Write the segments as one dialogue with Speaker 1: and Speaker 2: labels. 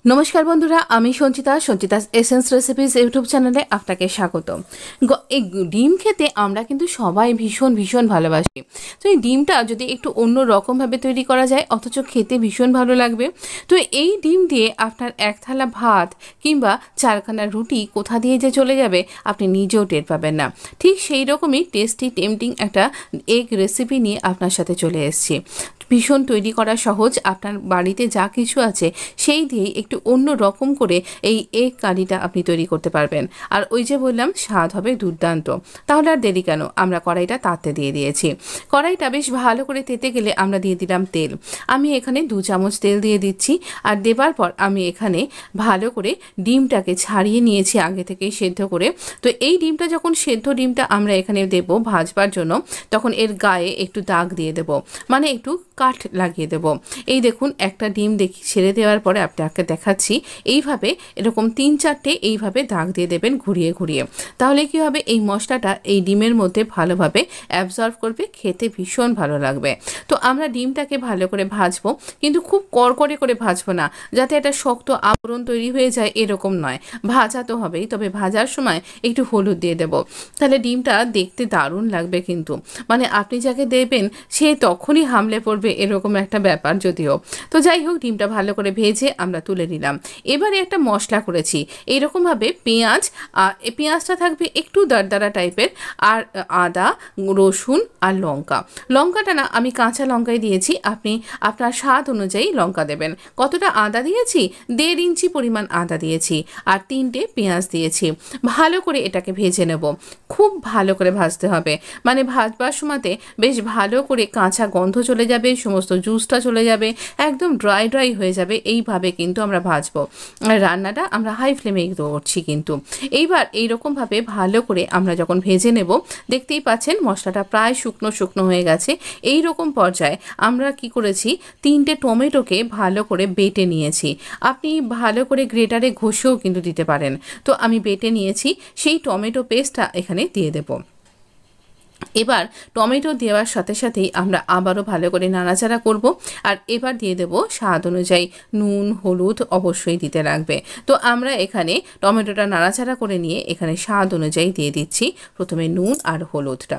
Speaker 1: নমস্কার বন্ধুরা, আমি সঞ্চিতাস এসেন্স রেসিপিস ইউটিউব চ্যানেলে আপনাকে স্বাগত। এই ডিম খেতে আমরা কিন্তু সবাই ভীষণ ভীষণ ভালোবাসি। তো এই ডিমটা যদি একটু অন্য রকমভাবে তৈরি করা যায় অথচ খেতে ভীষণ ভালো লাগবে। তো এই ডিম দিয়ে আপনার এক থালা ভাত কিংবা চারখানা রুটি কোথা দিয়ে যে চলে যাবে আপনি নিজেও টের পাবেন না। ঠিক সেই রকমই টেস্টি টেম্পটিং একটা এগ রেসিপি নিয়ে আপনার সাথে চলে এসেছি। ভীষণ তৈরি করা সহজ, আপনার বাড়িতে যা কিছু আছে সেই দিয়েই একটু অন্য রকম করে এই এগ কারিটা আপনি তৈরি করতে পারবেন। আর ওই যে বললাম, স্বাদ হবে দুর্দান্ত। তাহলে আর দেরি কেন, আমরা কড়াইটা তাতে দিয়ে দিয়েছি। কড়াইটা বেশ ভালো করে তেতে গেলে আমরা দিয়ে দিলাম তেল। আমি এখানে 2 চামচ তেল দিয়ে দিচ্ছি। আর দেবার পর আমি এখানে ভালো করে ডিমটাকে ছাড়িয়ে নিয়েছি আগে থেকেই সেদ্ধ করে। তো এই ডিমটা যখন ডিমটা আমরা এখানে দেব ভাজবার জন্য, তখন এর গায়ে একটু দাগ দিয়ে দেব, মানে একটু কাঠ লাগিয়ে দেব। এই দেখুন, একটা ডিম ছেড়ে দেওয়ার পরে আপনাকে দেখাচ্ছি, এইভাবে এরকম 3-4টে এইভাবে দাগ দিয়ে দেবেন ঘুরিয়ে ঘুরিয়ে। তাহলে কি হবে, এই মশলাটা এই ডিমের মধ্যে ভালোভাবে অ্যাবজর্ব করবে, খেতে ভীষণ ভালো লাগবে। তো আমরা ডিমটাকে ভালো করে ভাজবো, কিন্তু খুব কড়কড়ে করে ভাজবো না, যাতে একটা শক্ত আবরণ তৈরি হয়ে যায় এরকম নয়। ভাজা তো হবেই, তবে ভাজার সময় একটু হলুদ দিয়ে দেব, তাহলে ডিমটা দেখতে দারুণ লাগবে। কিন্তু মানে আপনি যাকে দেবেন সে তখনই হামলে পড়বে এরকম একটা ব্যাপার যদিও। তো যাই হোক, ডিমটা ভালো করে ভেজে আমরা তুলে নিলাম। এবারে একটা মশলা করেছি এইরকমভাবে, পেঁয়াজটা থাকবে একটু দরদরা টাইপের, আর আদা, রসুন আর লঙ্কাটা না আমি কাঁচা লঙ্কাই দিয়েছি, আপনি আপনার স্বাদ অনুযায়ী লঙ্কা দেবেন। কতটা আদা দিয়েছি, 1.5 ইঞ্চি পরিমাণ আদা দিয়েছি, আর 3টে পেঁয়াজ দিয়েছি। ভালো করে এটাকে ভেজে নেব, খুব ভালো করে ভাজতে হবে, মানে ভাজবার সময়তে বেশ ভালো করে কাঁচা গন্ধ চলে যাবে, সমস্ত জুসটা চলে যাবে, একদম ড্রাই হয়ে যাবে। এইভাবে কিন্তু আমরা ভাজবো। রান্নাটা আমরা হাই ফ্লেমে করছি কিন্তু। এইবার এইরকমভাবে ভালো করে আমরা যখন ভেজে নেব, দেখতেই পাচ্ছেন মশলাটা প্রায় শুকনো হয়ে গেছে। এই রকম পর্যায়ে আমরা কি করেছি, 3টে টমেটোকে ভালো করে বেটে নিয়েছি। আপনি ভালো করে গ্রেটারে ঘষেও কিন্তু দিতে পারেন। তো আমি বেটে নিয়েছি, সেই টমেটো পেস্টটা এখানে দিয়ে দেব। এবার টমেটো দেওয়ার সাথে সাথেই আমরা আবারও ভালো করে নাড়াচাড়া করব। আর এবার দিয়ে দেব স্বাদ অনুযায়ী নুন, হলুদ অবশ্যই দিতে লাগবে। তো আমরা এখানে টমেটোটা নাড়াচাড়া করে নিয়ে এখানে স্বাদ অনুযায়ী দিয়ে দিচ্ছি প্রথমে নুন আর হলুদটা।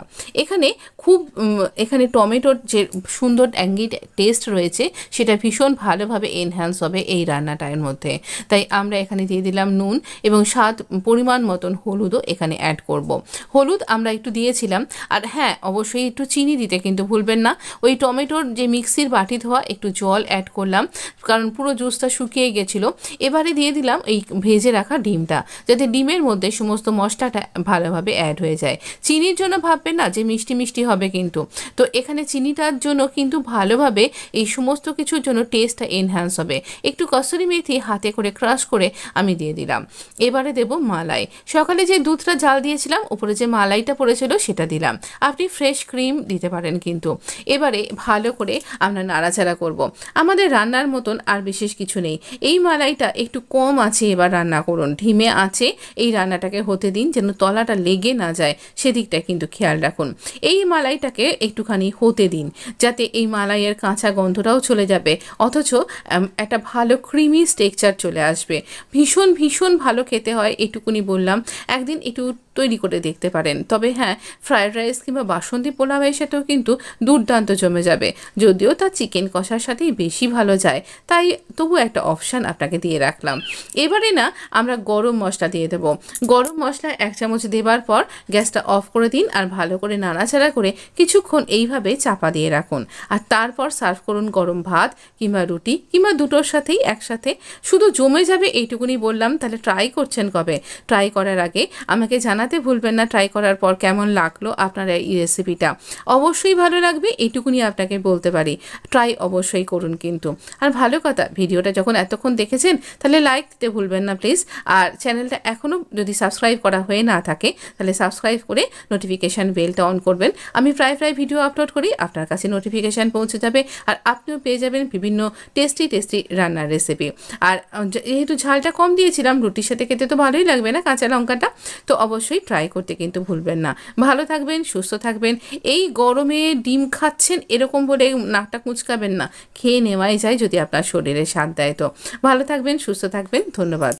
Speaker 1: এখানে টমেটোর যে সুন্দর ট্যাঙ্গি টেস্ট রয়েছে সেটা ভীষণ ভালোভাবে এনহ্যান্স হবে এই রান্নাটার মধ্যে। তাই আমরা এখানে দিয়ে দিলাম নুন, এবং স্বাদ পরিমাণ মতন হলুদও এখানে অ্যাড করব। হলুদ আমরা একটু দিয়েছিলাম। আর হ্যাঁ, অবশ্যই একটু চিনি দিতে কিন্তু ভুলবেন না। ওই টমেটোর যে মিক্সির বাটি ধোয়া একটু জল অ্যাড করলাম, কারণ পুরো জুসটা শুকিয়ে গেছিলো। এবারে দিয়ে দিলাম এই ভেজে রাখা ডিমটা, যাতে ডিমের মধ্যে সমস্ত মশলাটা ভালোভাবে অ্যাড হয়ে যায়। চিনির জন্য ভাববেন না যে মিষ্টি মিষ্টি হবে কিন্তু। তো এখানে চিনিটার জন্য কিন্তু ভালোভাবে এই সমস্ত কিছুর জন্য টেস্টটা এনহ্যান্স হবে। একটু কসুরি মেথি হাতে করে ক্রাশ করে আমি দিয়ে দিলাম। এবারে দেব মালাই। সকালে যে দুধটা জাল দিয়েছিলাম, উপরে যে মালাইটা পড়েছিল সেটা দিলাম। আপনি ফ্রেশ ক্রিম দিতে পারেন কিন্তু। এবারে ভালো করে আমরা নাড়াচাড়া করব। আমাদের রান্নার মতন আর বিশেষ কিছু নেই। এই মালাইটা একটু কম আছে এবার রান্না করুন, ধিমে আছে এই রান্নাটাকে হতে দিন, যেন তলাটা লেগে না যায় সেদিকটা কিন্তু খেয়াল রাখুন। এই মালাইটাকে একটুখানি হতে দিন, যাতে এই মালাইয়ের কাঁচা গন্ধটাও চলে যাবে, অথচ একটা ভালো ক্রিমি টেক্সচার চলে আসবে। ভীষণ ভীষণ ভালো খেতে হয়, এটুকুনি বললাম। একদিন একটু তৈরি করে দেখতে পারেন। তবে হ্যাঁ, ফ্রায়েড রাইস কিংবা বাসন্তী পোলাওয়ের সাথেও কিন্তু দুর্দান্ত জমে যাবে, যদিও তা চিকেন কষার সাথেই বেশি ভালো যায়, তাই তবু একটা অপশান আপনাকে দিয়ে রাখলাম। এবারে না আমরা গরম মশলা দিয়ে দেবো। গরম মশলা 1 চামচ দেবার পর গ্যাসটা অফ করে দিন, আর ভালো করে নাড়াচাড়া করে কিছুক্ষণ এইভাবে চাপা দিয়ে রাখুন। আর তারপর সার্ভ করুন গরম ভাত কিংবা রুটি কিংবা দুটোর সাথেই একসাথে। শুধু জমে যাবে এইটুকুনি বললাম। তাহলে ট্রাই করছেন কবে? ট্রাই করার আগে আমাকে জানাতে ভুলবেন না ট্রাই করার পর কেমন লাগলো আপনার এই রেসিপিটা। অবশ্যই ভালো লাগবে, এইটুকুনি আপনাকে বলতে পারি। ট্রাই অবশ্যই করুন কিন্তু। আর ভালো কথা, ভিডিওটা যখন এতক্ষণ দেখেছেন তাহলে লাইক দিতে ভুলবেন না প্লিজ। আর চ্যানেলটা এখনও যদি সাবস্ক্রাইব করা হয়ে না থাকে তাহলে সাবস্ক্রাইব করে নোটিফিকেশান বেলটা অন করবেন। আমি প্রায় ভিডিও আপলোড করি, আপনার কাছে নোটিফিকেশান পৌঁছে যাবে, আর আপনিও পেয়ে যাবেন বিভিন্ন টেস্টি রান্নার রেসিপি। আর যেহেতু ঝালটা কম দিয়েছিলাম, রুটির সাথে খেতে তো ভালোই লাগবে না কাঁচা লঙ্কাটা, তো অবশ্যই ট্রাই করতে কিন্তু ভুলবেন না। ভালো থাকবেন, সুস্থ থাকবেন। এই গরমে ডিম খাচ্ছেন এরকম বলে নাকটা কুঁচকাবেন না, খেয়ে নেওয়াই যায় যদি আপনার শরীরে সাথ দেয়। তো ভালো থাকবেন, সুস্থ থাকবেন, ধন্যবাদ।